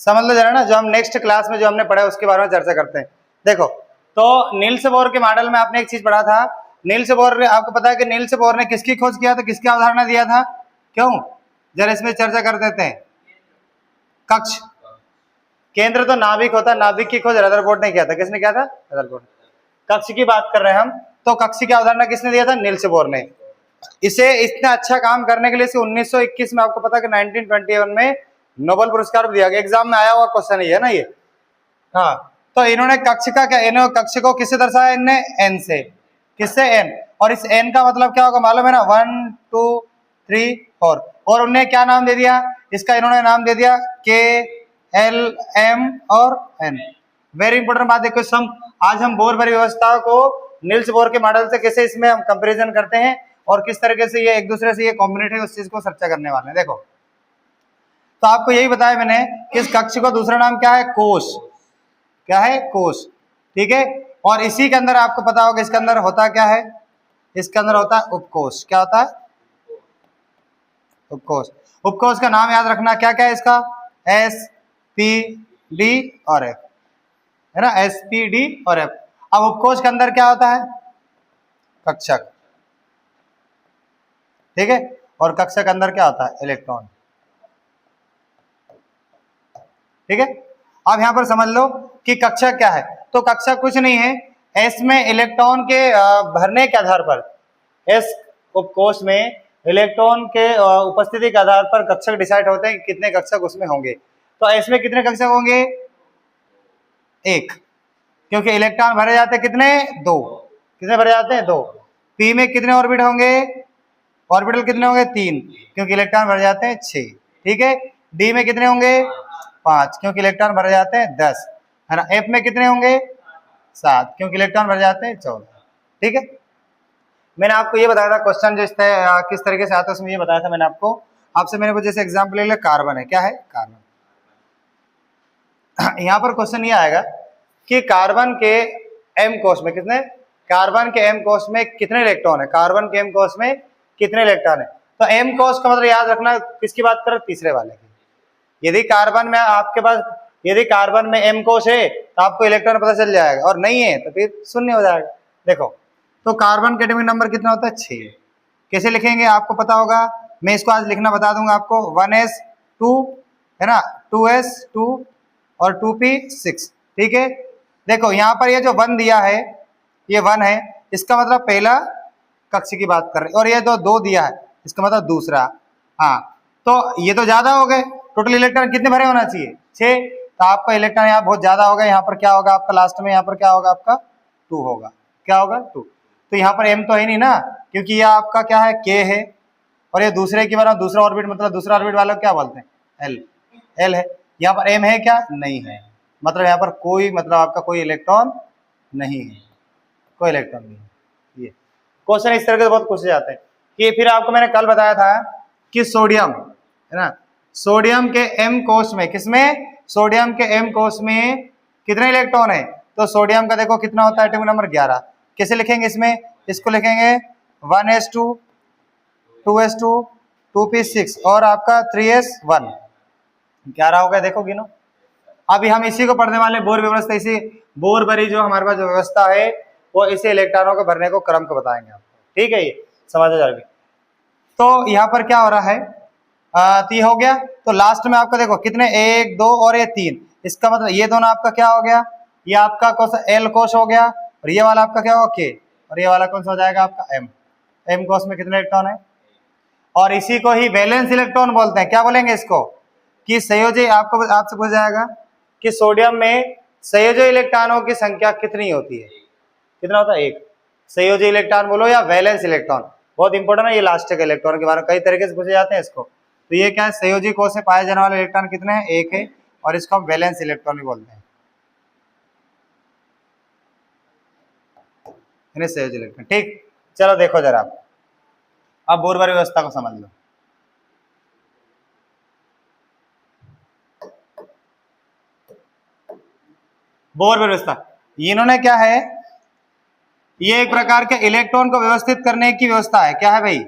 समझ लो जरा ना, जो हम नेक्स्ट क्लास में जो हमने पढ़ा है उसके बारे में चर्चा करते हैं। देखो, तो नील्स बोर के मॉडल में आपने एक चीज पढ़ा था, नील्स बोर, आपको पता है कि नील्स बोर ने किसकी खोज किया था, किसकी अवधारणा दिया था, क्यों, जरा इसमें चर्चा कर देते हैं। कक्ष, केंद्र तो नाभिक होता है, नाभिक की खोज रदरफोर्ड ने किया था। किसने किया था? रदरफोर्ड। कक्ष की बात कर रहे हैं हम, तो कक्ष की अवधारणा किसने दिया था? नील्स बोर ने। इसे इतना अच्छा काम करने के लिए 1921 में, आपको पता है कि 1921 में नोबेल पुरस्कार दिया गया। एग्जाम में आया हुआ क्वेश्चन ही है ना ये। हाँ, तो इन्होंने कक्ष का क्या, इन्होंने कक्ष को किससे दर्शाया? इनने एन से। किससे? एन। और इस एन का मतलब क्या होगा मालूम है ना? 1 2 3 4। और उन्हें क्या नाम दे दिया इसका? इन्होंने नाम दे दिया के, एल, एम और एन। वेरी इंपॉर्टेंट बात देखो, आज हम बोर भरी व्यवस्था को नील्स बोर के मॉडल से कैसे इसमें हम कंपैरिजन करते हैं और किस तरीके से ये एक दूसरे से ये कॉम्बिनेट है, उस चीज को चर्चा करने वाले हैं। देखो, तो आपको यही बताया मैंने कि इस कक्ष को दूसरा नाम क्या है? कोश। क्या है? कोश। ठीक है। और इसी के अंदर आपको पता होगा इसके अंदर होता क्या है? इसके अंदर होता है उपकोश। क्या होता है? उपकोश। उपकोश का नाम याद रखना, क्या क्या है इसका? एस, पी, डी और एफ, है ना? एस, पी, डी और एफ। अब उपकोश के अंदर क्या होता है? कक्षक। ठीक है। और कक्षक के अंदर क्या होता है? इलेक्ट्रॉन। ठीक है। अब यहां पर समझ लो कि कक्षक क्या है। तो कक्षक कुछ नहीं है, एस में इलेक्ट्रॉन के भरने के आधार पर, एस उपकोश में इलेक्ट्रॉन के उपस्थिति के आधार पर कक्षक डिसाइड होते हैं कि कितने कक्षक उसमें होंगे। तो एस में कितने कक्षक होंगे? एक, क्योंकि इलेक्ट्रॉन भरे जाते हैं कितने? दो। कितने भरे जाते हैं? दो। पी में कितने ऑर्बिट होंगे? ऑर्बिटल कितने होंगे? तीन, क्योंकि इलेक्ट्रॉन भरे जाते हैं 6। ठीक है। डी में कितने होंगे? 5, क्योंकि इलेक्ट्रॉन भरे जाते हैं 10, है ना? एफ में कितने होंगे? 7, क्योंकि इलेक्ट्रॉन भरे जाते हैं 14। ठीक है। मैंने आपको ये बताया था क्वेश्चन जो किस तरीके से आता है, उसमें ये बताया था मैंने आपसे मैंने जैसे एग्जाम्पल ले लिया, कार्बन है। क्या है? कार्बन। यहाँ पर क्वेश्चन ये आएगा कि कार्बन के एम कोश में कितने, कार्बन के एम कोश में कितने इलेक्ट्रॉन है? कार्बन के एम कोश में कितने इलेक्ट्रॉन है? तो एम कोश का मतलब याद रखना, किसकी बात करें? तीसरे वाले की। यदि कार्बन में आपके पास, यदि कार्बन में एम कोश है तो आपको इलेक्ट्रॉन पता चल जाएगा, और नहीं है तो फिर शून्य हो जाएगा। देखो, तो कार्बन के एटॉमिक नंबर कितना होता है? 6। कैसे लिखेंगे आपको पता होगा, मैं इसको आज लिखना बता दूंगा आपको। 1s2 है ना, 2s2 और 2p6। ठीक है। देखो यहाँ पर ये जो 1 दिया है, ये 1 है, इसका मतलब पहला कक्ष की बात कर रहे हैं, और ये जो 2 दिया है इसका मतलब दूसरा। हाँ, तो ये तो ज्यादा हो गए। टोटल इलेक्ट्रॉन कितने भरे होना चाहिए? 6। तो आपका इलेक्ट्रॉन यहाँ बहुत ज्यादा होगा। यहाँ पर क्या होगा आपका लास्ट में? यहाँ पर क्या होगा आपका? 2 होगा। क्या होगा? 2। तो यहाँ पर m तो है नहीं ना, क्योंकि यह आपका क्या है? k है, और ये दूसरे की बार दूसरा ऑर्बिट, मतलब दूसरा ऑर्बिट वाला क्या बोलते हैं? l है। यहाँ पर m है क्या? नहीं है, मतलब यहाँ पर कोई, मतलब आपका कोई इलेक्ट्रॉन नहीं है, कोई इलेक्ट्रॉन नहीं है। ये क्वेश्चन इस तरह के बहुत पूछे जाते हैं। कि फिर आपको मैंने कल बताया था कि सोडियम है ना, सोडियम के एम कोश में, किसमें? सोडियम के एम कोश में कितने इलेक्ट्रॉन है? तो सोडियम का देखो कितना होता है? Atomic number 11। कैसे लिखेंगे इसमें? इसको लिखेंगे 1s2 2s2 2p6 और आपका 3s1। 11 हो गया, देखो गिनो। अभी हम इसी को पढ़ने वाले, बोर व्यवस्था। इसी बोर भरी जो हमारे पास जो व्यवस्था है, वो इसे इलेक्ट्रॉनों को भरने को क्रम को बताएंगे आपको। ठीक है, ये समझ आ। तो यहाँ पर क्या हो रहा है? तो ये हो गया। तो लास्ट में आपका देखो कितने, 1 2 और ये 3। इसका मतलब ये दोनों आपका क्या हो गया? ये आपका कोश एल कोश हो गया, और ये वाला आपका क्या होगा? के। और ये वाला कौन सा हो जाएगा आपका? एम। एम कोश में कितने इलेक्ट्रॉन है? और इसी को ही वैलेंस इलेक्ट्रॉन बोलते हैं। क्या बोलेंगे इसको? कि संयोजी, आपको आपसे पूछा जाएगा कि सोडियम में संयोजी इलेक्ट्रॉनों की संख्या कितनी होती है? कितना होता है? 1। संयोजी इलेक्ट्रॉन बोलो या वैलेंस इलेक्ट्रॉन, बहुत इंपॉर्टेंट है ये लास्ट के इलेक्ट्रॉन के बारे में, कई तरीके से पूछे जाते हैं इसको। तो ये क्या है? संयोजी कोश से पाए जाने वाले इलेक्ट्रॉन कितने हैं? 1 है, और इसको हम वैलेंस इलेक्ट्रॉन भी बोलते हैं, संयोजी इलेक्ट्रॉन। ठीक, चलो देखो जरा, अब बोर भरी व्यवस्था को समझ लो। बोर भरी व्यवस्था, इन्होंने क्या है? ये एक प्रकार के इलेक्ट्रॉन को व्यवस्थित करने की व्यवस्था है। क्या है भाई?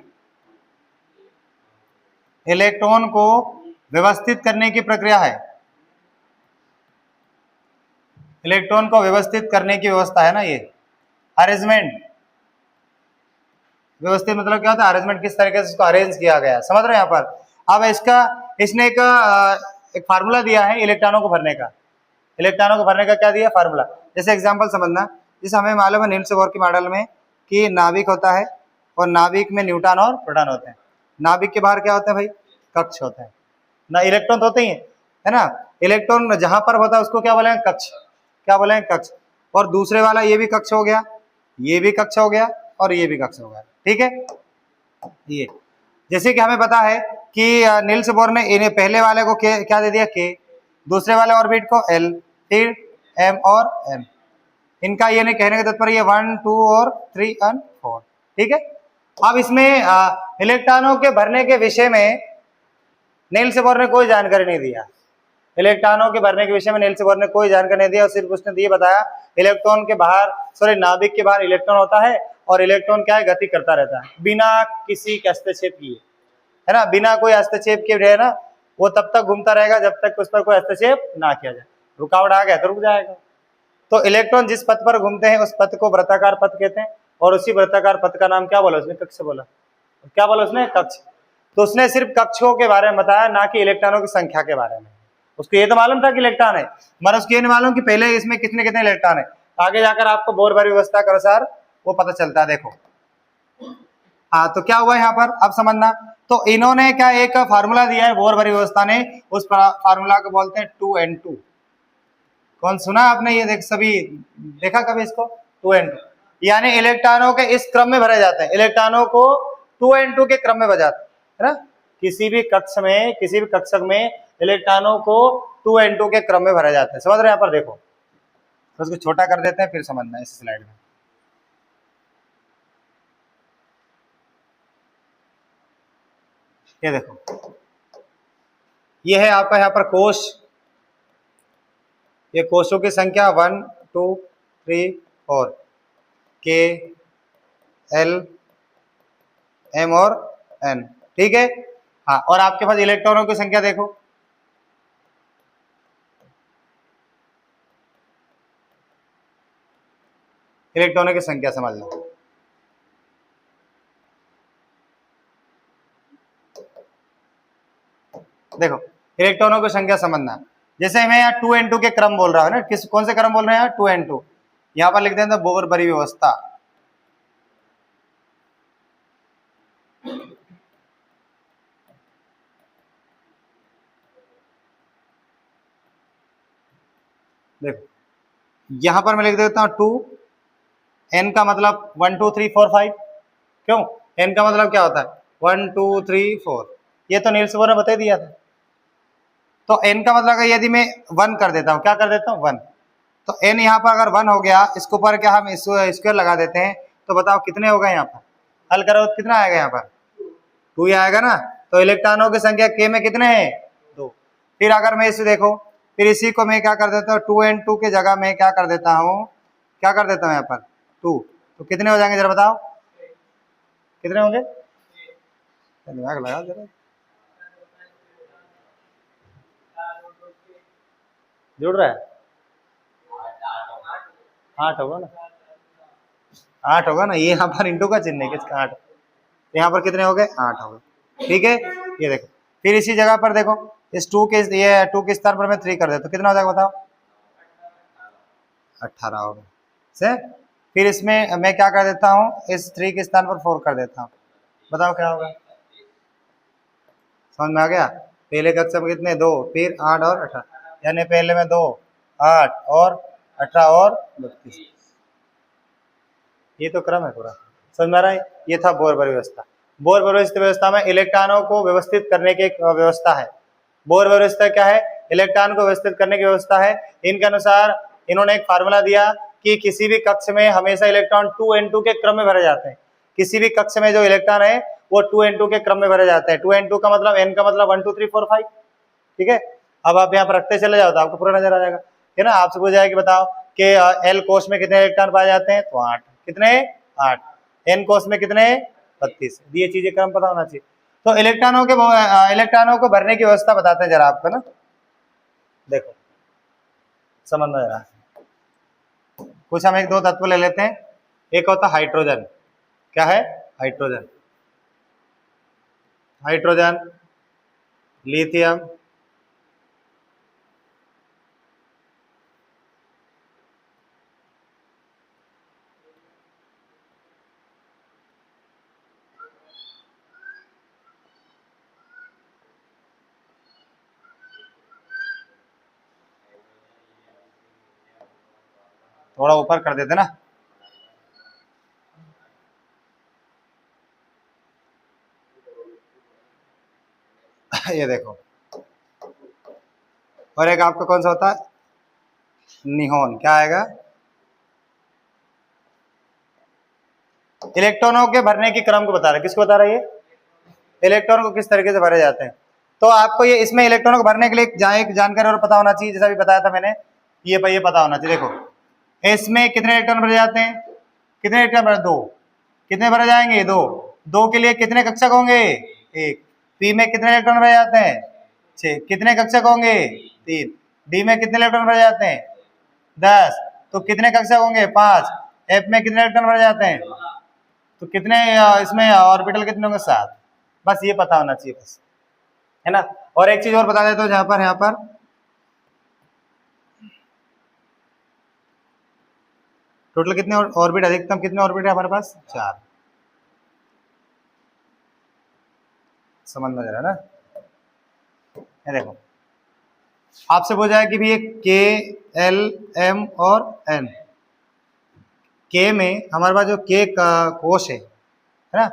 इलेक्ट्रॉन को व्यवस्थित करने की प्रक्रिया है। इलेक्ट्रॉन को व्यवस्थित करने की व्यवस्था है ना, ये अरेंजमेंट। व्यवस्थित मतलब क्या होता है, अरेंजमेंट, किस तरीके से इसको अरेंज किया गया, समझ रहे हैं यहाँ पर। अब इसने एक फार्मूला दिया है इलेक्ट्रॉनों को भरने का। इलेक्ट्रॉनों को भरने का क्या दिया, फार्मूला। जैसे एग्जांपल समझना, जैसे हमें मालूम है नील्स बोर के मॉडल में कि नाभिक होता है और नाभिक में न्यूट्रॉन और प्रोटॉन होते हैं। नाभिक के बाहर क्या होता है भाई, कक्ष होता है ना, इलेक्ट्रॉन तो होते ही है ना। इलेक्ट्रॉन जहां पर होता है उसको क्या बोलेंगे, कक्ष। क्या बोलेंगे, कक्ष। और दूसरे वाला ये भी कक्ष हो गया, ये भी कक्ष हो गया और ये भी कक्ष हो गया, ठीक है। ये जैसे कि हमें पता है कि नील्स बोर ने इन्हें पहले वाले को क्या दे दिया, के, दूसरे वाले ऑर्बिट को एल, फिर एम और एम। इनका ये नहीं कहने का तात्पर्य 1 2 और 3 और 4, ठीक है। अब इसमें इलेक्ट्रॉनों के भरने के विषय में नील्स बोर ने कोई जानकारी नहीं दिया। इलेक्ट्रॉनों के भरने के विषय में नील्स बोर ने कोई जानकारी नहीं दिया, और सिर्फ उसने ये बताया इलेक्ट्रॉन के बाहर, सॉरी नाभिक के बाहर इलेक्ट्रॉन होता है और इलेक्ट्रॉन क्या है, गति करता रहता है बिना किसी हस्तक्षेप किए, है ना। बिना कोई हस्तक्षेप के रहे ना, वो तब तक घूमता रहेगा जब तक उस पर कोई हस्तक्षेप ना किया जाए। रुकावट आ गया तो रुक जाएगा। तो इलेक्ट्रॉन जिस पथ पर घूमते हैं उस पथ को वृत्ताकार पथ कहते हैं, और उसी वृत्ताकार पथ का नाम क्या बोला उसने, कक्ष बोला। क्या बोला उसने, कक्ष। तो उसने सिर्फ कक्षों के बारे में बताया, ना कि इलेक्ट्रॉनों की संख्या के बारे में। उसको ये तो मालूम था कि इलेक्ट्रॉन है, मगर उसको ये नहीं मालूम कि पहले इसमें कितने कितने इलेक्ट्रॉन है। आगे जाकर आपको बोर भरी व्यवस्था के अनुसार वो पता चलता है, देखो। हाँ, तो क्या हुआ यहाँ पर, अब समझना। तो इन्होंने क्या एक फार्मूला दिया है बोर भरी व्यवस्था ने, उस फार्मूला को बोलते हैं 2n2। कौन सुना आपने ये, देख सभी देखा कभी इसको, 2n2, यानी इलेक्ट्रॉनों के इस क्रम में भरे जाते हैं। इलेक्ट्रॉनों को 2n2 के क्रम में बजाते है ना। किसी भी कक्ष में इलेक्ट्रॉनों को 2n2 के क्रम में भरे जाते हैं, समझ रहे हैं। यहाँ पर देखो, तो उसको छोटा कर देते हैं फिर समझना इस स्लाइड में। ये देखो, ये है आपका यहाँ पर कोश। ये कोशों की संख्या 1 2 3 4, के, एल, एम और एन, ठीक है। हाँ, और आपके पास इलेक्ट्रॉनों की संख्या देखो, इलेक्ट्रॉनों की संख्या समझ लो। देखो, इलेक्ट्रॉनों की संख्या समझना, जैसे मैं यहाँ 2n2 के क्रम बोल रहा हूँ ना, कौन से क्रम बोल रहे हैं, 2n2। यहाँ पर लिख देते हैं बोर भरी व्यवस्था। देखो, यहां पर मैं लिख देता हूं 2, n का मतलब 1 2 3 4 5। क्यों, n का मतलब क्या होता है, 1 2 3 4। ये तो नील्स बोर ने बता दिया था। तो n का मतलब यदि मैं 1 कर देता हूं, क्या कर देता हूं, 1, तो n यहाँ पर अगर 1 हो गया, इसके ऊपर क्या हम स्क्वायर लगा देते हैं, तो बताओ कितने हो गए यहाँ पर, हल करो तो कितना आएगा यहाँ पर, 2 ही आएगा ना। तो इलेक्ट्रॉनों की संख्या k में कितने हैं, 2। फिर अगर मैं इसे देखो, फिर इसी को मैं क्या कर देता हूँ, 2n2 के जगह मैं क्या कर देता हूँ, क्या कर देता हूँ यहाँ पर 2, तो कितने हो जाएंगे जरा बताओ, कितने होंगे, दिमाग लगाओ जरा, जुड़ रहा है, 8 होगा ना, 8 होगा ना। ये यहाँ पर इंटू का चिन्ह है, किसका 8, यहाँ पर कितने हो गए, 8 हो गए, ठीक है। ये देखो, फिर इसी जगह पर देखो, इस 2 के स्थान पर मैं 3 कर देता हूँ, कितना हो जाएगा बताओ, 18 हो गया से। फिर इसमें मैं क्या कर देता हूँ, इस 3 के स्थान पर 4 कर देता हूँ, बताओ क्या होगा, समझ में आ गया। पहले कक्षा में कितने, 2, फिर 8 और 18, यानी पहले में 2 8 और 18 और 32। ये तो क्रम है पूरा, समझ में आ रहा है। ये था बोर भरी व्यवस्था। बोर भरी व्यवस्था में इलेक्ट्रॉनों को व्यवस्थित करने की एक व्यवस्था है। बोर भरी व्यवस्था क्या है, इलेक्ट्रॉन को व्यवस्थित करने की व्यवस्था है। इनके अनुसार इन्होंने एक फार्मूला दिया कि किसी भी कक्ष में हमेशा इलेक्ट्रॉन 2n2 के क्रम में भरे जाते हैं। किसी भी कक्ष में जो इलेक्ट्रॉन है वो 2n2 के क्रम में भरे जाते हैं। 2n2 का मतलब, n का मतलब 1 2 3 4 5, ठीक है। अब आप यहाँ पर रखते चले जाओ तो आपको पूरा नजर आ जाएगा, है ना। आपसे पूछा जाएगा कि बताओ कि एल कोष में कितने इलेक्ट्रॉन पाए जाते हैं, तो 8, कितने 8, एन कोष में कितने 32। ये चीजें क्रम पता होना चाहिए। तो इलेक्ट्रॉनों को भरने की व्यवस्था बताते हैं जरा आपको ना, देखो समझना जरा। कुछ हम एक दो तत्व ले लेते हैं। एक होता है हाइड्रोजन, क्या है? हाइड्रोजन, हाइड्रोजन, लिथियम, थोड़ा ऊपर कर देते ना, ये देखो। और एक आपका कौन सा होता है? निहोन, क्या आएगा? इलेक्ट्रॉनों के भरने के क्रम को बता रहा है। किसको बता रहा है? ये इलेक्ट्रॉन को किस तरीके से भरे जाते हैं। तो आपको ये इसमें इलेक्ट्रॉनों को भरने के लिए एक जानकारी और पता होना चाहिए, जैसा भी बताया था मैंने, ये पता होना चाहिए। देखो इसमें कितने इलेक्ट्रॉन भरे जाते हैं? कितने इलेक्ट्रॉन भरे? 2। कितने भरे जाएंगे? 2। 2 के लिए कितने कक्षक होंगे? 1। पी में कितने इलेक्ट्रॉन भरे जाते हैं? 6। कितने कक्षक होंगे? 3। डी में कितने इलेक्ट्रॉन भरे जाते हैं? 10। तो कितने कक्षक होंगे? 5। एफ में कितने इलेक्ट्रॉन भरे जाते हैं? तो कितने इसमें ऑर्बिटल कितने होंगे? 7। बस ये पता होना चाहिए, बस, है ना। और एक चीज और बता देता हूँ, यहाँ पर टोटल कितने ऑर्बिट, अधिकतम कितने ऑर्बिट है हमारे पास? 4। समझना जरा ना, ये देखो आपसे पूछा है कि भी ये के, एल, एम और एन। के में हमारे पास जो के का कोश है ना,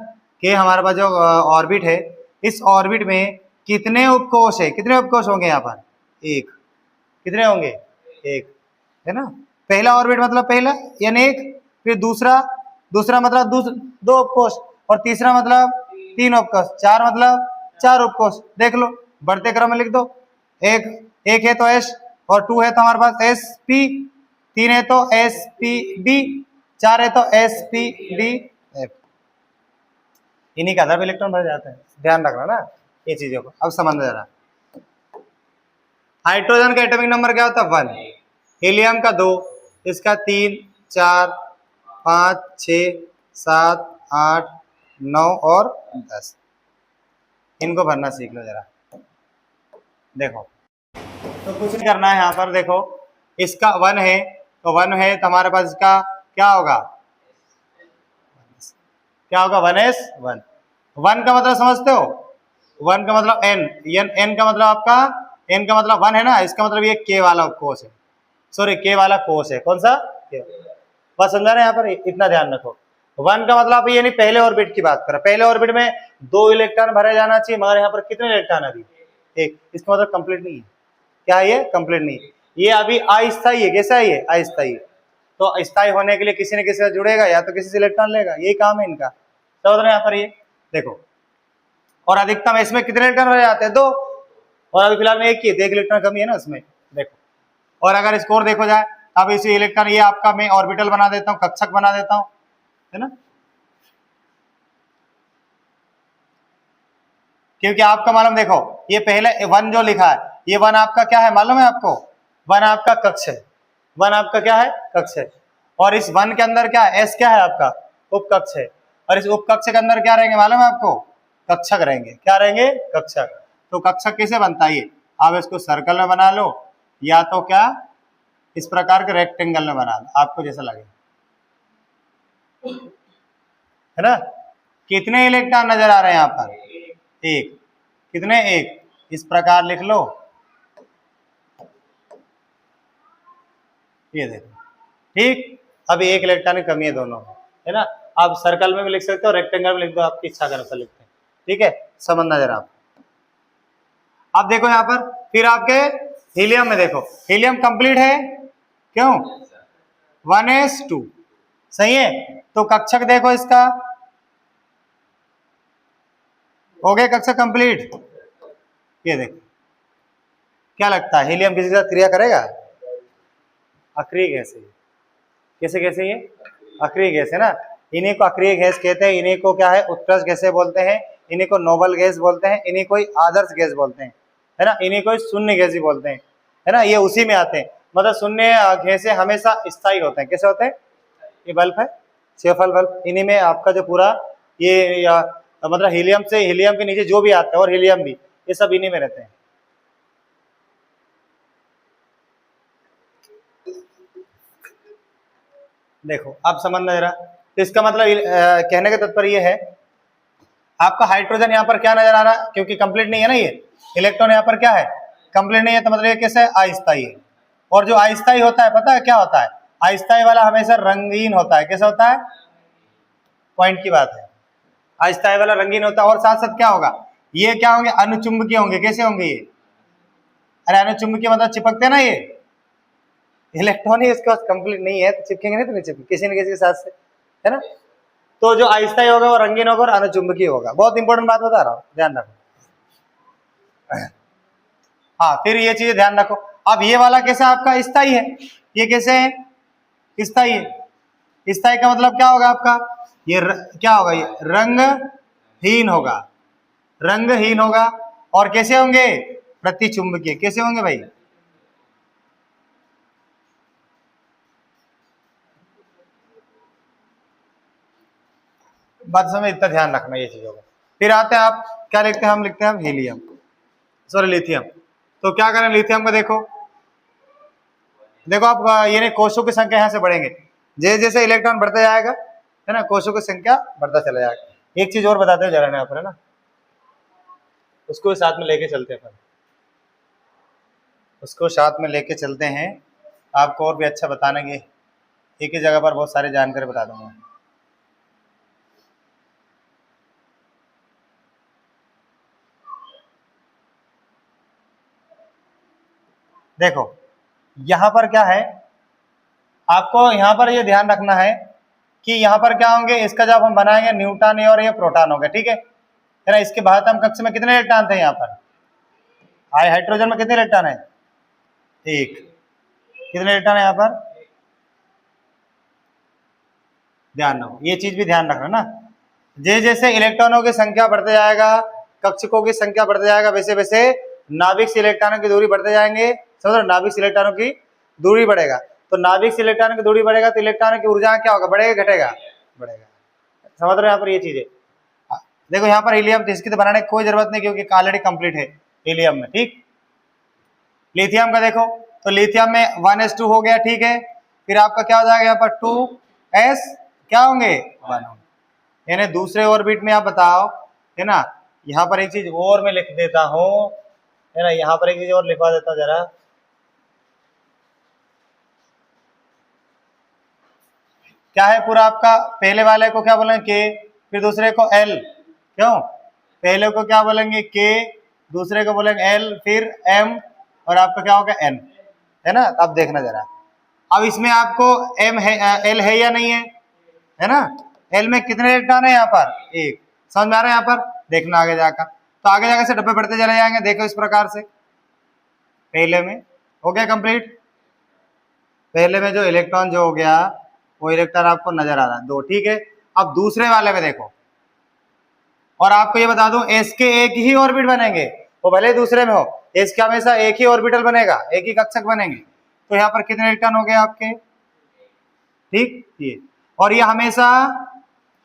के हमारे पास जो ऑर्बिट है, इस ऑर्बिट में कितने उपकोश है? कितने उपकोश होंगे यहाँ पर? 1। कितने होंगे? 1, है ना। पहला ऑर्बिट मतलब पहला यानी 1, फिर दूसरा मतलब 2 उपकोश, और तीसरा मतलब 3 उपकोश, 4 मतलब 4 उपकोश। देख लो, बढ़ते क्रम में लिख दो। एक है तो एस, और 2 है तो हमारे पास एस पी, 3 है तो एस पी डी, 4 है तो एस पी डी एफ। इन्हीं के आधार पर इलेक्ट्रॉन भर जाते हैं, ध्यान रखना ना ये चीजों को। अब समझना जरा, हाइड्रोजन का एटॉमिक नंबर क्या होता है? 1। हीलियम का 2, इसका 3, 4, 5, 6, 7, 8, 9 और 10। इनको भरना सीख लो जरा। देखो तो कुछ नहीं करना है यहाँ पर। देखो इसका 1 है तो 1 है तो हमारे पास इसका क्या होगा? क्या होगा? 1s1। 1 का मतलब समझते हो? 1 का मतलब एन का मतलब आपका, एन का मतलब 1 है ना, इसका मतलब ये के वाला कोश है, सॉरी के वाला कोश है। कौन सा? बस समझा रहे यहाँ पर, इतना ध्यान रखो। 1 का मतलब ये नहीं, पहले ऑर्बिट की बात कर रहा है। पहले ऑर्बिट में 2 इलेक्ट्रॉन भरे जाना चाहिए, मगर यहाँ पर कितने इलेक्ट्रॉन? अभी 1। इसका मतलब कंप्लीट नहीं है। क्या है ये? कंप्लीट नहीं है, ये अभी अस्थायी है। कैसा है ये? अस्थायी। तो अस्थायी होने के लिए किसी न किसी से जुड़ेगा, या तो किसी से इलेक्ट्रॉन लेगा, यही काम है इनका। समझ रहे हैं यहाँ पर? ये देखो, और अधिकतम इसमें कितने इलेक्ट्रॉन रह जाते हैं? 2, और अभी फिलहाल में 1 ही है, 1 इलेक्ट्रॉन कमी है ना उसमें। देखो, और अगर स्कोर देखो जाए, अब इसी इलेक्ट्रॉन ये आपका मैं ऑर्बिटल बना देता हूँ, कक्षक बना देता हूँ, है ना, क्योंकि आपका मालूम, देखो ये पहले 1 जो लिखा है, ये 1 आपका क्या है मालूम है आपको? 1 आपका कक्ष है। 1 आपका क्या है? कक्ष है। और इस 1 के अंदर क्या है? एस क्या है आपका? उपकक्ष है। और इस उपकक्ष के अंदर क्या रहेंगे मालूम है आपको? कक्षक रहेंगे। क्या रहेंगे? कक्षक। तो कक्षक कैसे बनता है? ये आप इसको सर्कल में बना लो, या तो क्या इस प्रकार के रेक्टेंगल में बना लो, आपको जैसा लगे, है ना। कितने इलेक्ट्रॉन नजर आ रहे हैं यहाँ पर? 1। कितने? 1। इस प्रकार लिख लो, ये देखो, ठीक। अभी 1 इलेक्ट्रॉन की कमी है दोनों में, है ना। आप सर्कल में भी लिख सकते हो, रेक्टेंगल में लिख दो, आपकी इच्छा के अनुसार लिखते हैं, ठीक है। समझना जरा आप। अब देखो यहाँ पर, फिर आपके हीलियम में देखो, हीलियम कंप्लीट है, क्यों? 1s2, सही है। तो कक्षक देखो इसका, हो गया कक्षक कंप्लीट। ये देखो, क्या लगता है हीलियम किसी के साथ क्रिया करेगा? अक्रिय गैस है। कैसे कैसे? ये अक्रिय गैस है ना। इन्हीं को अक्रिय गैस कहते हैं, इन्हीं को क्या है? उत्कृष्ट गैसें बोलते हैं, इन्हीं को नोबल गैस बोलते हैं, इन्हीं को आदर्श गैस बोलते हैं, है ना, इन्हीं को शून्य गैस भी बोलते हैं, है ना। ये उसी में आते हैं। मतलब शून्य गैसें हमेशा स्थायी होते हैं। कैसे होते हैं? ये बल्ब है, सेफल बल्ब, इन्हीं में आपका जो पूरा ये मतलब हीलियम से, हीलियम के नीचे जो भी आता है और हीलियम भी, ये सब इन्हीं में रहते हैं। देखो आप समझना जरा, तो इसका मतलब कहने का तात्पर्य ये है, आपका हाइड्रोजन यहाँ पर क्या नजर आ रहा है, क्योंकि कंप्लीट नहीं है ना, ये इलेक्ट्रॉन यहाँ पर क्या है, कंप्लीट नहीं है, तो मतलब ये कैसे अस्थायी है। और जो अस्थायी होता है पता है क्या होता है? अस्थायी वाला हमेशा रंगीन होता है। कैसा होता है? पॉइंट की बात है, अस्थायी वाला रंगीन होता है। और साथ साथ क्या होगा, ये क्या होंगे, अनुचुंबकीय होंगे। कैसे होंगे ये? अरे अनुचुंबकीय मतलब चिपकते ना, ये इलेक्ट्रॉन ही इसके पास कंप्लीट नहीं है तो चिपकेंगे नहीं, तो नहीं चिपके किसी न किसी के साथ से, है ना। तो जो अस्थायी होगा वो रंगीन होगा और अनुचुंबकीय होगा। बहुत इंपॉर्टेंट बात बता रहा हूँ, ध्यान रखो। हाँ, फिर ये चीजें ध्यान रखो। अब ये वाला कैसा आपका स्थायी है, ये कैसे है? स्थायी है। स्थायी का मतलब क्या होगा आपका, ये क्या होगा, ये रंगहीन होगा, रंगहीन होगा। और कैसे होंगे? प्रतिचुंबकीय। कैसे होंगे भाई? बात समझ, इतना ध्यान रखना ये चीजों का। फिर आते हैं, आप क्या लिखते हैं? हम लिखते हैं हीलियम, सॉरी लिथियम। तो क्या करें लिथियम का, देखो देखो आप, ये कोषों की संख्या यहाँ से बढ़ेंगे, जैसे जैसे इलेक्ट्रॉन बढ़ता जाएगा, है ना, कोषों की संख्या बढ़ता चला जाएगा। एक चीज और बताते हैं जरा यहाँ पर, है ना, उसको साथ में लेके चलते हैं, उसको साथ में लेके चलते हैं, आपको और भी अच्छा बताने के, एक ही जगह पर बहुत सारी जानकारी बता दूंगा। देखो यहाँ पर क्या है, आपको यहाँ पर ये ध्यान रखना है कि यहाँ पर क्या होंगे, इसका जब हम बनाएंगे न्यूट्रॉन और ये प्रोटॉन होंगे, ठीक है ना। इसके बाहर कक्ष में कितने इलेक्ट्रॉन थे यहाँ पर? हाइड्रोजन में कितने इलेक्ट्रॉन है? एक। कितने इलेक्ट्रॉन है यहाँ पर? ध्यान रखो, ये चीज भी ध्यान रखना ना। जैसे जैसे इलेक्ट्रॉनों की संख्या बढ़ते जाएगा, कक्षकों की संख्या बढ़ते जाएगा, वैसे वैसे नाभिक से इलेक्ट्रॉनों की दूरी बढ़ते जाएंगे। समझो, नाभिक से इलेक्ट्रॉनों की दूरी बढ़ेगा, तो नाभिक से इलेक्ट्रॉनों की दूरी बढ़ेगा तो इलेक्ट्रॉनों की ऊर्जा क्या होगा, बढ़ेगा घटेगा? बढ़ेगा। समझ रहे हो यहाँ पर ये चीजें? देखो यहाँ पर हीलियम, इसकी तो बनाने की कोई जरूरत नहीं क्योंकि ऑलरेडी कंप्लीट है हीलियम में, ठीक। लिथियम का देखो, तो लिथियम में 1s2 हो गया, ठीक है। फिर आपका क्या हो जाएगा यहाँ पर 2s क्या होंगे, 1 होंगे। यानी दूसरे ऑर्बिट में आप बताओ, है ना। यहाँ पर एक चीज और मैं लिख देता हूँ, है ना, यहाँ पर एक चीज और लिखवा देता हूँ जरा। क्या है पूरा आपका, पहले वाले को क्या बोलेंगे के, फिर दूसरे को एल, क्यों? पहले को क्या बोलेंगे के, दूसरे को बोलेंगे एल, फिर एम, और आपका क्या होगा एन, है ना। अब देखना जरा, अब इसमें आपको एम है, एल है या नहीं है, है ना। एल में कितने इलेक्ट्रॉन है यहाँ पर? एक। समझ में आ रहा है यहाँ पर? देखना आगे जाकर, तो आगे जाकर से डब्बे बढ़ते चले जाएंगे। देखो इस प्रकार से, पहले में हो गया कंप्लीट, पहले में जो इलेक्ट्रॉन जो हो गया वो इलेक्ट्रॉन आपको नजर आ रहा है 2, ठीक है। अब दूसरे वाले में देखो, और आपको ये बता दूं, एस के एक ही ऑर्बिट बनेंगे, वो भले दूसरे में हो, एस का हमेशा एक ही ऑर्बिटल बनेगा, एक ही कक्षक बनेंगे। तो यहाँ पर कितने इलेक्ट्रॉन हो गए आपके, ठीक ये। और ये हमेशा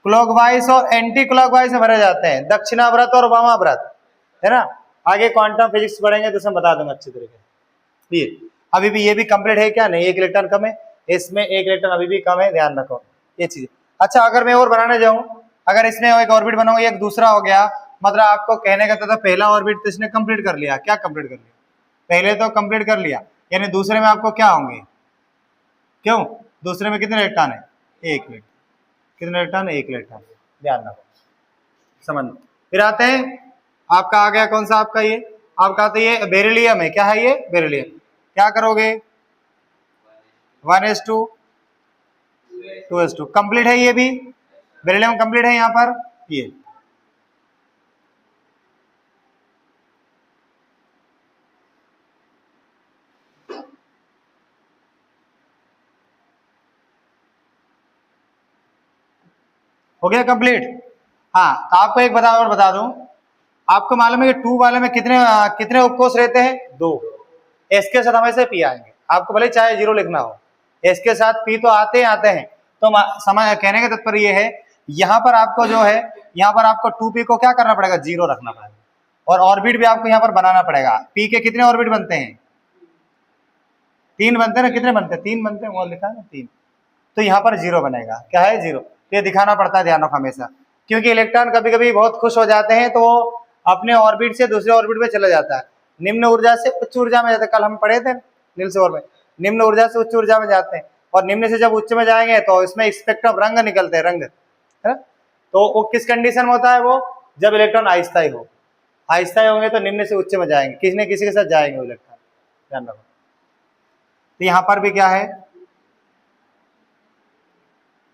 क्लॉकवाइज और एंटी क्लॉकवाइज में भरे जाते हैं, दक्षिणाव्रत और वामाव्रत, है ना। आगे क्वांटम फिजिक्स पढ़ेंगे तो उसमें बता दूंगा अच्छी तरीके से। ये अभी भी ये भी कंप्लीट है क्या? नहीं, एक इलेक्ट्रॉन कम है, इसमें एक इलेक्ट्रॉन अभी भी कम है, ध्यान रखो ये चीज। अच्छा, अगर मैं और बनाने जाऊं, अगर इसने एक ऑर्बिट बनाऊं, एक दूसरा हो गया, मतलब आपको कहने का था पहला ऑर्बिट तो इसने कंप्लीट कर लिया। क्या कंप्लीट कर लिया? पहले तो कंप्लीट कर लिया, यानी दूसरे में आपको क्या होंगे, क्यों? दूसरे में कितने इलेक्ट्रॉन है? एक इलेक्ट्रॉन। कितने इलेक्ट्रॉन? एक इलेक्ट्रॉन। ध्यान रखो, समझ। फिर आते हैं, आपका आ गया कौन सा, आपका ये आपका आता है ये बेरिलियम है। क्या है ये? बेरिलियम। क्या करोगे? 1s2 2s2 कंप्लीट है, ये भी बेरिलियम कंप्लीट है यहाँ पर। ये हो गया कंप्लीट। हाँ, तो आपको एक और बता दूं, आपको मालूम है कि 2 वाले में कितने कितने उपकोष रहते हैं? 2। एस के साथ हमेशा पी आएंगे, आपको भले चाहे 0 लिखना हो, एस के साथ पी तो आते हैं। तो समझ कहने का तात्पर्य ये है, यहाँ पर आपको जो है, यहाँ पर आपको 2p को क्या करना पड़ेगा, 0 रखना पड़ेगा, और ऑर्बिट भी आपको यहाँ पर बनाना पड़ेगा। p के कितने ऑर्बिट बनते हैं, 3 बनते हैं ना, कितने बनते हैं, 3 बनते हैं, वो लिखा है ना 3, तो यहाँ पर 0 बनेगा, क्या है 0, ये दिखाना पड़ता है, ध्यान रखो हमेशा, क्योंकि इलेक्ट्रॉन कभी कभी बहुत खुश हो जाते हैं तो अपने ऑर्बिट से दूसरे ऑर्बिट में चला जाता है, निम्न ऊर्जा से उच्च ऊर्जा में जाते हैं, कल हम पढ़े थे नील्स बोर में, निम्न ऊर्जा से उच्च ऊर्जा में जाते हैं, और निम्न से जब उच्च में जाएंगे तो इसमें स्पेक्ट्रम रंग निकलते हैं, रंग है, तो वो किस कंडीशन में होता है, वो जब इलेक्ट्रॉन अस्थायी हो, अस्थायी होंगे तो निम्न से उच्च में जाएंगे, किसी न किसी के साथ जाएंगे इलेक्ट्रॉन, ध्यान रखो। तो यहाँ पर भी क्या है,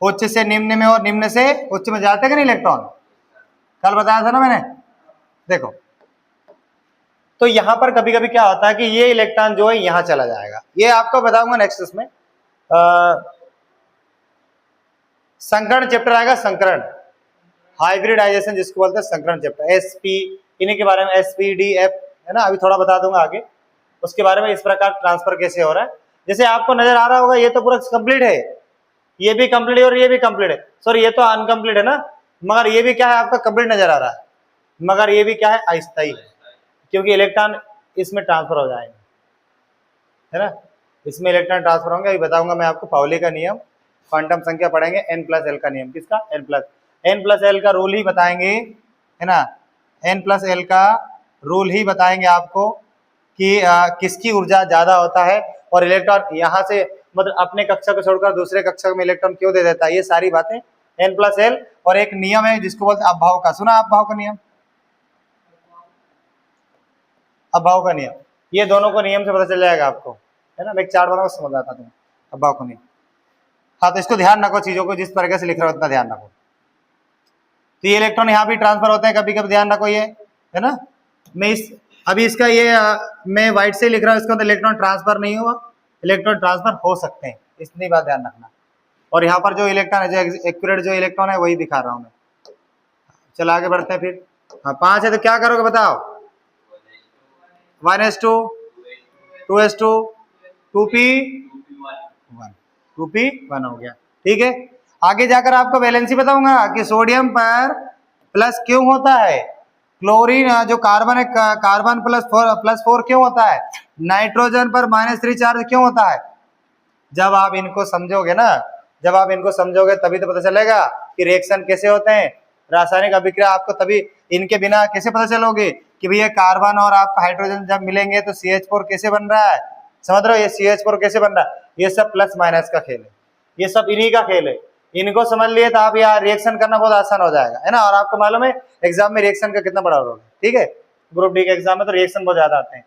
उच्च से निम्न में और निम्न से उच्च में जाते हैं इलेक्ट्रॉन, कल बताया था ना मैंने, देखो। तो यहां पर कभी कभी क्या होता है कि ये इलेक्ट्रॉन जो है यहां चला जाएगा, ये आपको बताऊंगा नेक्स्ट इसमें, संकरण चैप्टर आएगा, संकरण, हाइब्रिडाइजेशन जिसको बोलते हैं, संकरण चैप्टर, एसपी, इन्हीं के बारे में, एसपीडीएफ है ना, अभी थोड़ा बता दूंगा आगे उसके बारे में, इस प्रकार ट्रांसफर कैसे हो रहा है। जैसे आपको नजर आ रहा होगा ये तो पूरा कंप्लीट है, ये भी कंप्लीट है और ये भी कंप्लीट है, सॉरी ये तो अनकंप्लीट है ना, मगर ये भी क्या है आपका कंप्लीट नजर आ रहा है, मगर ये भी क्या है अस्थायी है, क्योंकि इलेक्ट्रॉन इसमें ट्रांसफर हो जाएंगे, है ना, इसमें इलेक्ट्रॉन ट्रांसफर होंगे, अभी बताऊंगा मैं आपको पाउली का नियम, क्वांटम संख्या पढ़ेंगे, n+l का नियम, किसका, n+l का रूल ही बताएंगे, है ना, n+l का रूल ही बताएंगे आपको कि किसकी ऊर्जा ज्यादा होता है, और इलेक्ट्रॉन यहाँ से मतलब अपने कक्षा को छोड़कर दूसरे कक्षा में इलेक्ट्रॉन क्यों दे देता है, ये सारी बातें n+l, और एक नियम है जिसको बोलते हैं अपभाव का, सुना अपभाव का नियम, अपभाव का नियम, ये दोनों को नियम से पता चल जाएगा आपको, है ना, मैं एक चार्ट बनाऊंगा समझ आता तुम्हें, अपभाव का नियम। हाँ तो इसको ध्यान रखो, चीजों को जिस तरीके से लिख रहे हो उतना ध्यान रखो। तो ये इलेक्ट्रॉन यहाँ भी ट्रांसफर होते हैं कभी कभी, ध्यान रखो, ये है ना, मैं इस अभी इसका ये मैं व्हाइट से लिख रहा हूँ, इसके अंदर इलेक्ट्रॉन ट्रांसफर नहीं हुआ, इलेक्ट्रॉन ट्रांसफर हो सकते हैं, इतनी बात ध्यान रखना। और यहाँ पर जो इलेक्ट्रॉन है, जो एक्यूरेट जो इलेक्ट्रॉन है वही दिखा रहा हूँ मैं। चलो आगे बढ़ते हैं फिर। हाँ 5 है तो क्या करोगे बताओ, 1s2 2s2 2p1 हो गया, ठीक है। आगे जाकर आपको वैलेंसी बताऊंगा कि सोडियम पर प्लस क्यों होता है, क्लोरीन जो कार्बन है, कार्बन +4 क्यों होता है, नाइट्रोजन पर -3 चार्ज क्यों होता है। जब आप इनको समझोगे ना, जब आप इनको समझोगे तभी तो पता चलेगा कि रिएक्शन कैसे होते हैं, रासायनिक अभिक्रिया आपको तभी, इनके बिना कैसे पता चलोगे कि भैया कार्बन और आपका हाइड्रोजन जब मिलेंगे तो CH4 कैसे बन रहा है, समझ रहे हो, ये CH4 कैसे बन रहा है, ये सब प्लस माइनस का खेल है, ये सब इन्हीं का खेल है, इनको समझ लिए तो आप यहाँ रिएक्शन करना बहुत आसान हो जाएगा, है ना। और आपको मालूम है एग्जाम में रिएक्शन का कितना बड़ा रोल है, ठीक है, ग्रुप डी के एग्जाम में तो रिएक्शन बहुत ज्यादा आते हैं,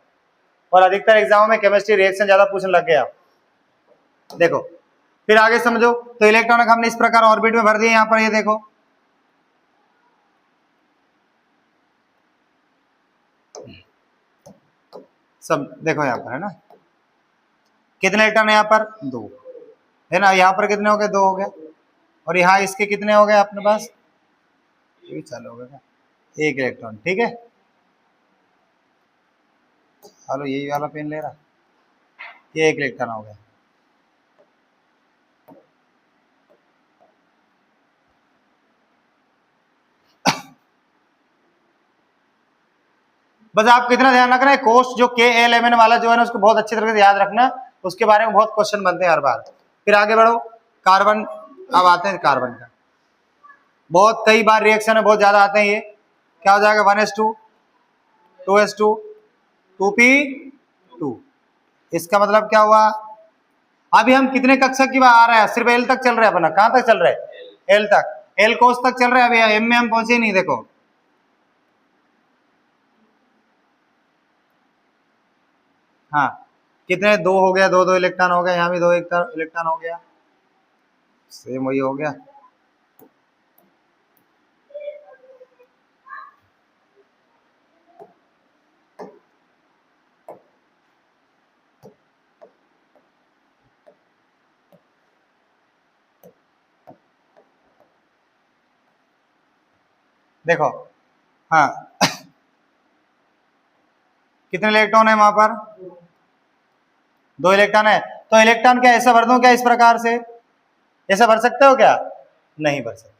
और अधिकतर एग्जाम में केमिस्ट्री रिएक्शन ज्यादा पूछने लग गया। देखो फिर आगे समझो, तो इलेक्ट्रॉन हमने इस प्रकार ऑर्बिट में भर दिए, यहाँ पर ये देखो, सब देखो यहाँ पर, है ना, कितने इलेक्ट्रॉन है यहाँ पर, 2, है ना, यहाँ पर कितने हो गए, 2 हो गए, और यहाँ इसके कितने हो गए अपने पास, ये चालू हो गया 1 इलेक्ट्रॉन, ठीक है। चलो यही वाला पेन ले रहा, ये 1 इलेक्ट्रॉन हो गया। बस आप कितना ध्यान रखना है, कोष्ट जो KLMN वाला जो है ना, उसको बहुत अच्छी तरह से याद रखना, उसके बारे में बहुत क्वेश्चन बनते हैं हर बार। फिर आगे बढ़ो, कार्बन, अब आते हैं कार्बन का, बहुत कई बार रिएक्शन है बहुत ज्यादा आते हैं, ये क्या हो जाएगा, 1s2 2s2 2p2, इसका मतलब क्या हुआ, अभी हम कितने कक्षा की बात आ रहा है, सिर्फ L तक चल रहा है अपना, कहां तक चल रहा है, L तक, L कोष तक चल रहा है, अभी M में हम पहुंचे नहीं, देखो हाँ कितने, 2 हो गया, 2 इलेक्ट्रॉन हो गया, यहाँ भी 2 इलेक्ट्रॉन हो गया, सेम वही हो गया। देखो हाँ कितने इलेक्ट्रॉन है वहां पर, 2 इलेक्ट्रॉन है, तो इलेक्ट्रॉन क्या ऐसा भर दूं क्या इस प्रकार से, ऐसा भर सकते हो क्या, नहीं भर सकते।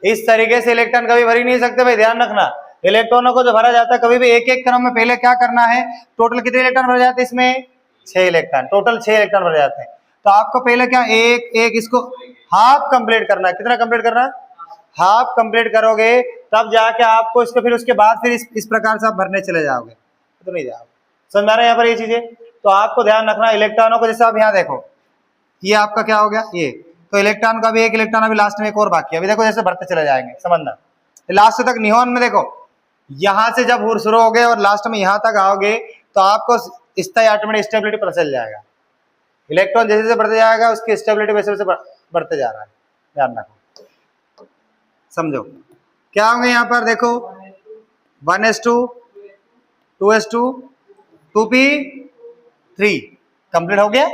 इस तरीके से इलेक्ट्रॉन कभी भर ही नहीं सकते भाई, ध्यान रखना। इलेक्ट्रॉनों को जो भरा जाता है कभी भी एक एक क्रम में पहले क्या करना है, टोटल कितने इलेक्ट्रॉन भरे जाते हैं इसमें, 6 इलेक्ट्रॉन, टोटल 6 इलेक्ट्रॉन भरे जाते हैं। तो आपको पहले क्या एक एक इसको हाफ कंप्लीट करना है, कितना कंप्लीट करना है, हाफ कंप्लीट करोगे तब जाके आपको इसको फिर उसके बाद फिर इस प्रकार से आप भरने चले जाओगे, तो नहीं जाओगे। समझ में आ रहा है यहाँ पर ये चीजें। तो आपको ध्यान रखना इलेक्ट्रॉनों को, जैसे आप यहाँ देखो ये आपका क्या हो गया ये, तो इलेक्ट्रॉन का भी एक इलेक्ट्रॉन अभी लास्ट में एक और बाकी है, अभी देखो जैसे भरते चले जाएंगे, समझना लास्ट तक। नियॉन में देखो यहां से जब शुरू हो गए और लास्ट में यहां तक आओगे तो आपको स्थायी ऑटोमेटिक स्टेबिलिटी पता चल जाएगा। इलेक्ट्रॉन जैसे जैसे बढ़ते जाएगा उसकी स्टेबिलिटी वैसे वैसे बढ़ते जा रहा है, ध्यान रखो, समझो क्या होंगे यहाँ पर देखो 1s2 2s2 2p3 कंप्लीट हो गया,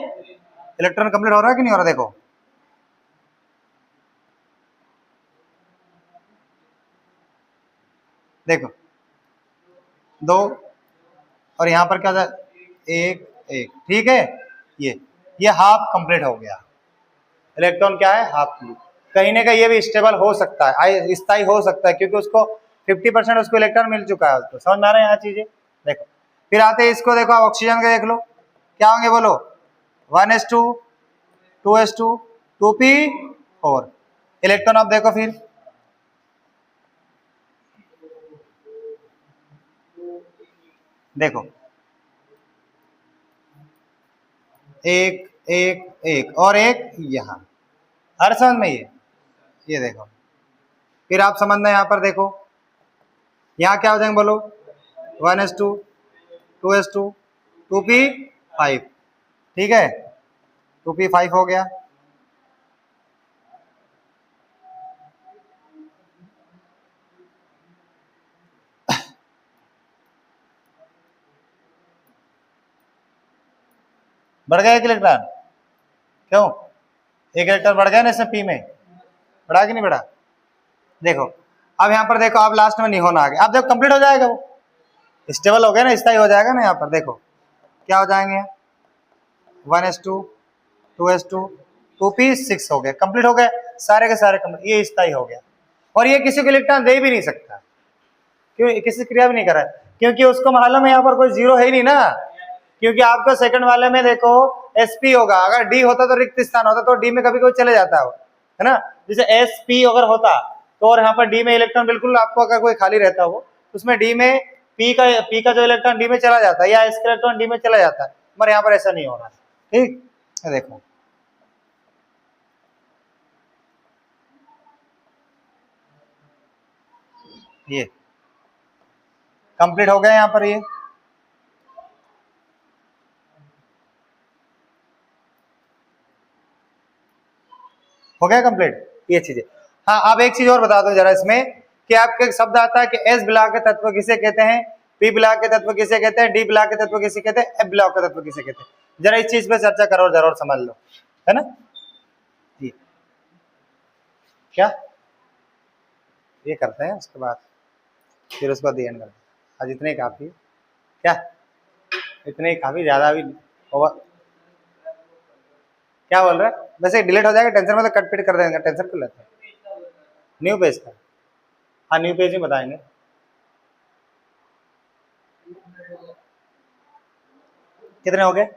इलेक्ट्रॉन कंप्लीट हो रहा है कि नहीं हो रहा, देखो देखो 2 और यहां पर क्या था 1 1, ठीक है। ये हाफ कंप्लीट हो गया, इलेक्ट्रॉन क्या है हाफ कंप्लीट। कहीं ना कहीं ये भी स्टेबल हो सकता है, स्थायी हो सकता है, क्योंकि उसको 50% उसको इलेक्ट्रॉन मिल चुका है उसको। समझ में आ रहा है यहाँ चीजें। देखो फिर आते हैं इसको, देखो आप ऑक्सीजन का देख लो क्या होंगे, बोलो 1s2 2s2 2p4 इलेक्ट्रॉन। आप देखो फिर देखो 1 1 1 और 1 यहाँ, हर समझ में ये देखो। फिर आप समझना यहाँ पर देखो यहाँ क्या हो जाएंगे, बोलो 1s2 2s2 2p5, ठीक है 2p5 हो गया। बढ़ गया एक इलेक्ट्रॉन, क्यों एक इलेक्ट्रॉन बढ़ गया ना इसमें, पी में बढ़ा कि नहीं बढ़ा। देखो अब यहाँ पर देखो आप लास्ट में निहोन आ गए, अब जब कंप्लीट हो जाएगा वो स्टेबल हो गया ना, स्थायी हो जाएगा ना, यहाँ पर देखो क्या हो जाएंगे 1s2 2s2 2p6 हो गए, कंप्लीट हो गए सारे के सारे कंप्लीट, ये स्थायी हो गया। और ये किसी को इलेक्ट्रॉन दे भी नहीं सकता, क्यों, किसी क्रिया भी नहीं कर रहा है, क्योंकि उसको मालूम है यहाँ पर कोई जीरो है ही नहीं ना। क्योंकि आपको सेकंड वाले में देखो sp होगा, अगर d होता तो रिक्त स्थान होता, तो d में कभी कोई चले जाता है ना। जैसे sp अगर होता तो और यहाँ पर d में इलेक्ट्रॉन बिल्कुल आपको अगर कोई खाली रहता हो तो उसमें d में p का जो इलेक्ट्रॉन d में चला जाता है, या s का इलेक्ट्रॉन d में चला जाता है, मगर यहाँ पर ऐसा नहीं हो रहा। ठीक है, देखो ये कंप्लीट हो गया यहाँ पर, ये हो गया कंप्लीट ये चीजें। हाँ अब एक चीज और बता दो जरा इसमें कि आपके शब्द आता है कि एस ब्लॉक के तत्व किसे कहते हैं, पी ब्लॉक के तत्व किसे कहते हैं, डी ब्लॉक के तत्व किसे कहते हैं, एफ ब्लॉक के तत्व किसे कहते हैं। जरा इस चीज पे चर्चा करो, जरूर समझ लो, है ना जी। क्या ये करते हैं उसके बाद फिर उसको एंड करते हैं। आज इतने ही काफी, क्या इतने ही काफी, ज्यादा भी ओवर। क्या बोल रहा है, वैसे डिलीट हो जाएगा, टेंशन मतलब कट पिट कर देंगे, टेंशन क्यों लेते हैं। न्यू पेज का, हाँ न्यू पेज ही बताएंगे। कितने हो गए,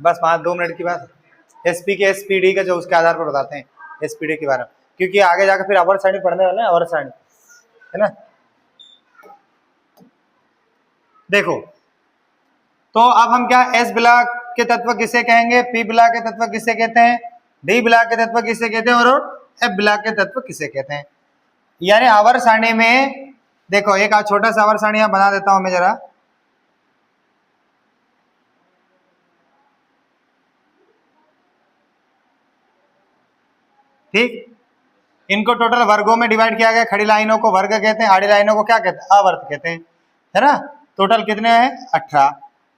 बस 5-2 मिनट की बात। एसपी के एसपीडी का जो उसके आधार पर बताते हैं एसपीडी के बारे में, क्योंकि आगे जाकर फिर अवर सारणी पढ़ने वाले हैं, अवर सारणी, है ना। देखो तो अब हम क्या एस ब्लॉक के तत्व किसे कहेंगे, पी ब्लॉक के तत्व किसे कहते हैं, डी ब्लॉक के तत्व किसे कहते हैं, और एफ ब्लॉक के तत्व किसे कहते हैं। यानी आवर सारणी में देखो एक छोटा सा आवर सारणी बना देता हूं मैं जरा। ठीक, इनको टोटल वर्गों में डिवाइड किया गया, खड़ी लाइनों को वर्ग कहते हैं, आड़ी लाइनों को क्या कहते हैं, आवर्त कहते हैं, है ना। टोटल कितने हैं 18।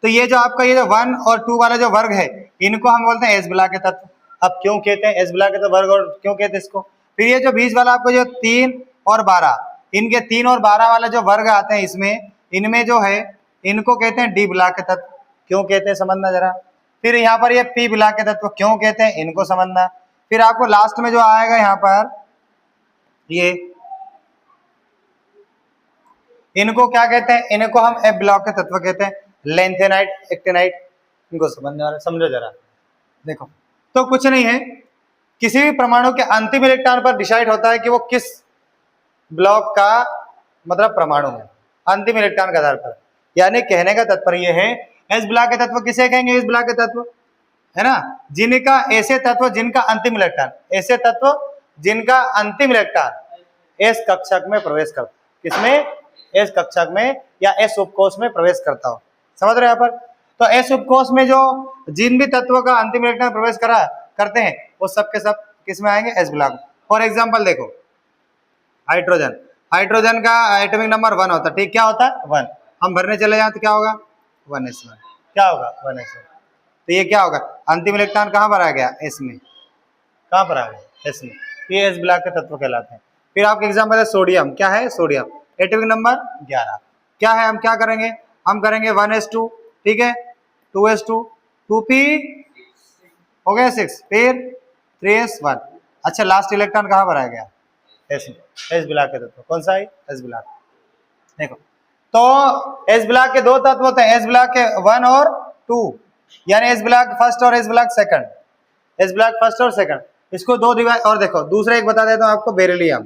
तो ये जो आपका ये जो 1 और 2 वाला जो वर्ग है इनको हम बोलते हैं एस ब्लॉक के तत्व। अब क्यों कहते हैं एस ब्लॉक के तत्व वर्ग, और क्यों कहते हैं इसको। फिर ये जो बीच वाला आपको जो 3 और 12, इनके 3 और 12 वाले जो वर्ग आते हैं इसमें, इनमें जो है इनको कहते हैं डी ब्लॉक के तत्व। क्यों कहते हैं समझना जरा। फिर यहाँ पर ये पी ब्लॉक के तत्व क्यों कहते हैं, इनको समझना। फिर आपको लास्ट में जो आएगा यहाँ पर ये, इनको क्या कहते हैं, इनको हम एफ ब्लॉक के तत्व कहते हैं, लेंथेनाइट, एक्टिनाइट, इनको समझने वाले समझो जरा। देखो तो कुछ नहीं है, किसी भी परमाणु के अंतिम इलेक्ट्रॉन पर डिसाइड होता है कि वो किस ब्लॉक का मतलब परमाणु है, अंतिम इलेक्ट्रॉन के आधार पर। यानी कहने का तात्पर्य है एस ब्लॉक के तत्व किसे कहेंगे, इस ब्लॉक के तत्व है ना, जिनका ऐसे तत्व जिनका अंतिम इलेक्ट्रॉन, ऐसे तत्व जिनका अंतिम इलेक्ट्रॉन एस कक्षक में प्रवेश करता, किसमें, एस कक्षक में या एस उपकोष में प्रवेश करता हो। समझ रहे हैं यहाँ पर। तो एस उपकोष में जो जिन भी तत्वों का अंतिम इलेक्ट्रॉन प्रवेश करते हैं वो सब के सब किस में आएंगे, एस ब्लॉक। फॉर एग्जाम्पल देखो हाइड्रोजन, हाइड्रोजन का एटॉमिक नंबर 1 होता है, ठीक, क्या होता है 1। हम भरने चले जाए तो क्या होगा 1s1, क्या होगा 1s1। तो ये क्या होगा, अंतिम इलेक्ट्रॉन कहाँ पर आ गया, एस में, कहाँ पर आ गया, एस में। ये एस ब्लॉक के तत्व कहलाते हैं। फिर आपके एग्जाम्पल है सोडियम, क्या है सोडियम, एटॉमिक नंबर 11, क्या है, हम क्या करेंगे, हम करेंगे 1s2, ठीक है, 2s2, 2p हो गया 6, फिर 3s1। अच्छा लास्ट इलेक्ट्रॉन कहाँ पर आ गया, एस में, एस ब्लॉक के तत्व कौन सा है, एस ब्लॉक। देखो तो एस ब्लॉक के दो तत्व होते हैं, एस ब्लॉक के 1 और 2, यानी एस ब्लॉक फर्स्ट और S block second, S block first और सेकंड, इसको दो डिवाइड। और देखो दूसरा एक बता देता हूं आपको, बेरिलियम,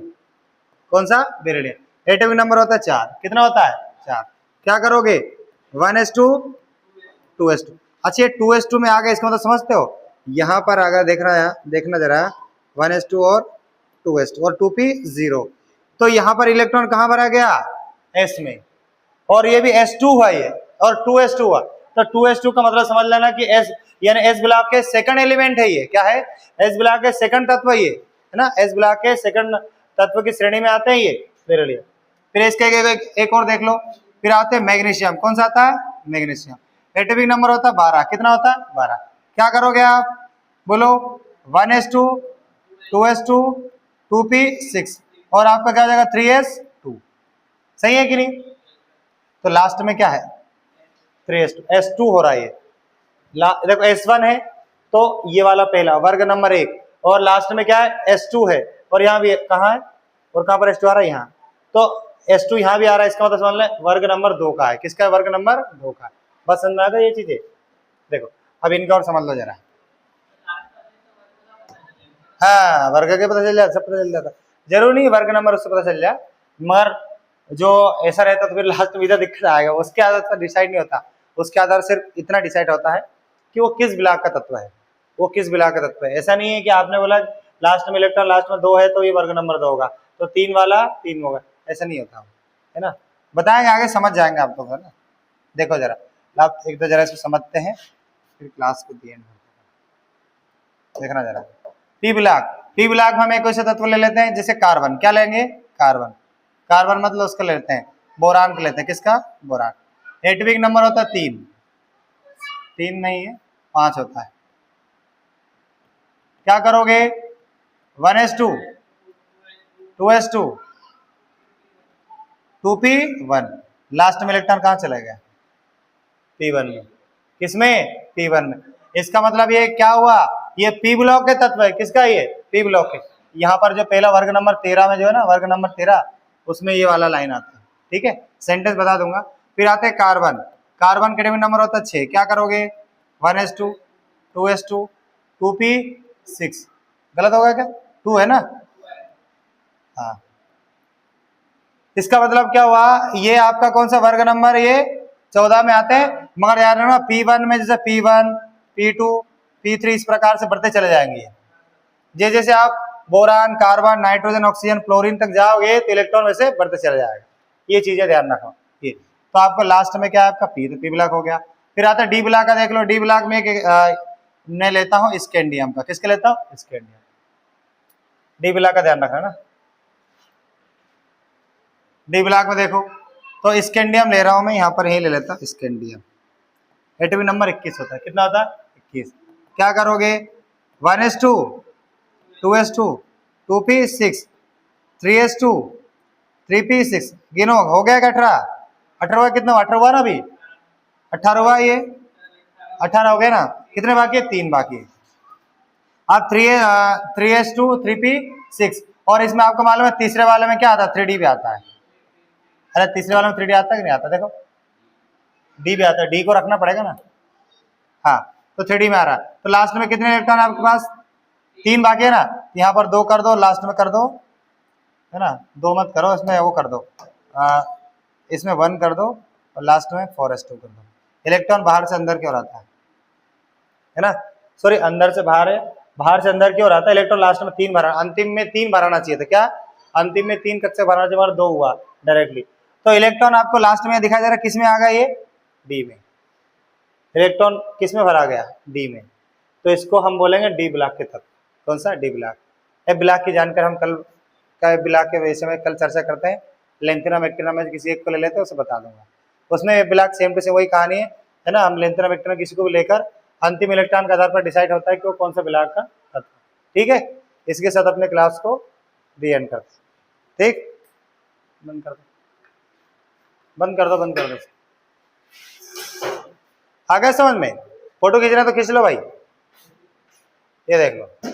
कौन सा, बेरिलियम, एटॉमिक नंबर होता है 4, कितना होता है 4। क्या करोगे 1s2 2s2। अच्छा ये 2s2 में आ गया, इसका मतलब समझते हो, यहाँ पर आ गया, देखना जरा 1s2 और 2s2 और 2p 0, तो यहाँ पर इलेक्ट्रॉन कहाँ पर आ गया, एस में, और ये भी s2 है ये, और 2s2 हुआ, तो 2s2 का मतलब समझ लेना कि s यानी एस ब्लॉक के सेकंड एलिमेंट है ये, क्या है, एस ब्लॉक के सेकंड तत्व ये है ना, एस ब्लॉक के सेकंड तत्व की श्रेणी में आते हैं ये बेरिलियम। फिर इसके एक और देख लो, फिर आते हैं मैग्नीशियम, कौन सा आता है, मैग्नीशियम, एटॉमिक नंबर होता है 12, कितना होता है 12। क्या करोगे आप, बोलो 1s2 2s2 2p6 और आपका क्या हो जाएगा 3s2, सही है कि नहीं। तो लास्ट में क्या है 3s2, s2 हो रहा है ये, देखो s1 है तो ये वाला पहला वर्ग नंबर 1, और लास्ट में क्या है s2 है, और यहाँ भी कहाँ है, और कहाँ पर s2 आ रहा है, यहाँ, तो s2 यहाँ भी आ रहा है, इसका मतलब समझ लें वर्ग नंबर 2 का है, किसका है, वर्ग नंबर 2 का है। बस समझ में आ गया ये चीजें। देखो अब इनका और समझ लो जरा, हाँ वर्ग के पता चल जाता, सब पता चल जाता, जरूर नहीं वर्ग नंबर उससे पता चल जाए, मगर जो ऐसा रहता तो फिर लास्ट में इधर दिक्कत आएगा, उसके आधार पर डिसाइड नहीं होता, उसके आधार सिर्फ इतना डिसाइड होता है कि वो किस ब्लॉक का तत्व है, वो किस ब्लॉक का तत्व है। ऐसा नहीं है कि आपने बोला लास्ट में इलेक्ट्रॉन लास्ट में 2 है तो ये वर्ग नंबर 2 होगा, तो 3 वाला 3 होगा, ऐसा नहीं होता है ना, बताएंगे आगे समझ जाएंगे आप लोग, है ना। देखो जरा आप एक दो जरा इसको समझते हैं, फिर क्लास को दी एंड देखना जरा। पी ब्लॉक, पी ब्लॉक में हम एक ऐसे तत्व ले लेते हैं जैसे कार्बन, क्या लेंगे कार्बन, कार्बन मतलब उसका लेते हैं, बोरान को लेते हैं, किसका, बोरान, एटॉमिक नंबर होता है 3, 3 नहीं है 5 होता है। क्या करोगे 1s2 2s2 2p1, लास्ट में इलेक्ट्रॉन कहाँ चला गया p1 में, किसमें p1 में। इसका मतलब ये क्या हुआ, ये p ब्लॉक के तत्व है, किसका, ये p ब्लॉक के। यहाँ पर जो पहला वर्ग नंबर 13 में जो है ना, वर्ग नंबर 13 उसमें ये वाला लाइन आता है, ठीक है, सेंटेंस बता दूंगा। फिर आते हैं कार्बन, कार्बन का एटॉमिक नंबर होता है 6, क्या करोगे 1s2 2s2 2p6, गलत होगा क्या, 2 है ना, हाँ। इसका मतलब क्या हुआ, ये आपका कौन सा वर्ग नंबर, ये 14 में आते हैं, मगर याद रखना p1 में जैसे p1 p2 p3 इस प्रकार से बढ़ते चले जाएंगे, जैसे जैसे आप boron carbon nitrogen oxygen fluorine तक जाओगे तो इलेक्ट्रॉन वैसे बढ़ते चले जाएगा, ये चीजें ध्यान रखो। ये तो आपको लास्ट में क्या है आपका पी ब्लॉक हो गया। फिर आता है डी ब्लॉक का, देख लो डी ब्लॉक में मैं लेता हूँ स्कैंडियम का, किसके लेता हूँ स्कैंडियम, डी ब्लॉक का ध्यान रखना ना। डी ब्लॉक में देखो तो स्कैंडियम ले रहा हूं मैं, यहाँ पर यही ले लेता हूँ स्कैंडियम, एटॉमिक नंबर 21 होता है, कितना होता है 21। क्या करोगे 1s2 2s2 2p6 3s2 3p6, गिनो हो गया 18, 18 कितना 18 हुआ ना, अभी 18 हुआ ये, 18 हो गए ना, कितने बाकी है? 3 बाकी है। अब 3s2 3p6, और इसमें आपको मालूम है तीसरे वाले में क्या आता है? 3d भी आता है। अरे तीसरे वाले में 3d आता है कि नहीं आता? देखो d भी आता है, d को रखना पड़ेगा ना। हाँ तो 3d में आ रहा है। तो लास्ट में कितने इलेक्ट्रॉन आपके पास? 3 बाकी है ना, यहाँ पर 2 कर दो, लास्ट में कर दो, है ना, 2 मत करो, इसमें वो कर दो, इसमें 1 कर दो, और लास्ट में 4s2 कर दो। इलेक्ट्रॉन बाहर से अंदर की ओर आता है ना, सॉरी अंदर से बाहर है, बाहर से अंदर की ओर आता है। इलेक्ट्रॉन लास्ट में 3 भरा, अंतिम में 3 भराना चाहिए था। क्या अंतिम में 3 कक्षा भराना चाहिए? हमारा 2 हुआ डायरेक्टली। तो इलेक्ट्रॉन आपको लास्ट में दिखाई दे रहा है, किस में आ गया? ये डी में। इलेक्ट्रॉन किस में भरा गया? डी में। तो इसको हम बोलेंगे डी ब्लॉक के तत्व। कौन सा? D block. ए ब्लॉक की जानकर हम कल का ब्लॉक के विषय में कल चर्चा करते हैं। लेंथेनम एक्टिनम में किसी एक को ले लेते हैं, उसे बता दूंगा। उसमें ब्लॉक सेम टू सेम वही कहानी है ना। हम लेंथेनम एक्टिनम किसी को भी लेकर अंतिम इलेक्ट्रॉन के आधार पर डिसाइड होता है कि वो कौन सा ब्लॉक का तत्व। ठीक है, इसके साथ अपने क्लास को दी एंड करते। ठीक, बंद कर दो, बंद कर दो, बंद कर दो। आ गया समझ में? फोटो खींचना तो खींच लो भाई, ये देख लो।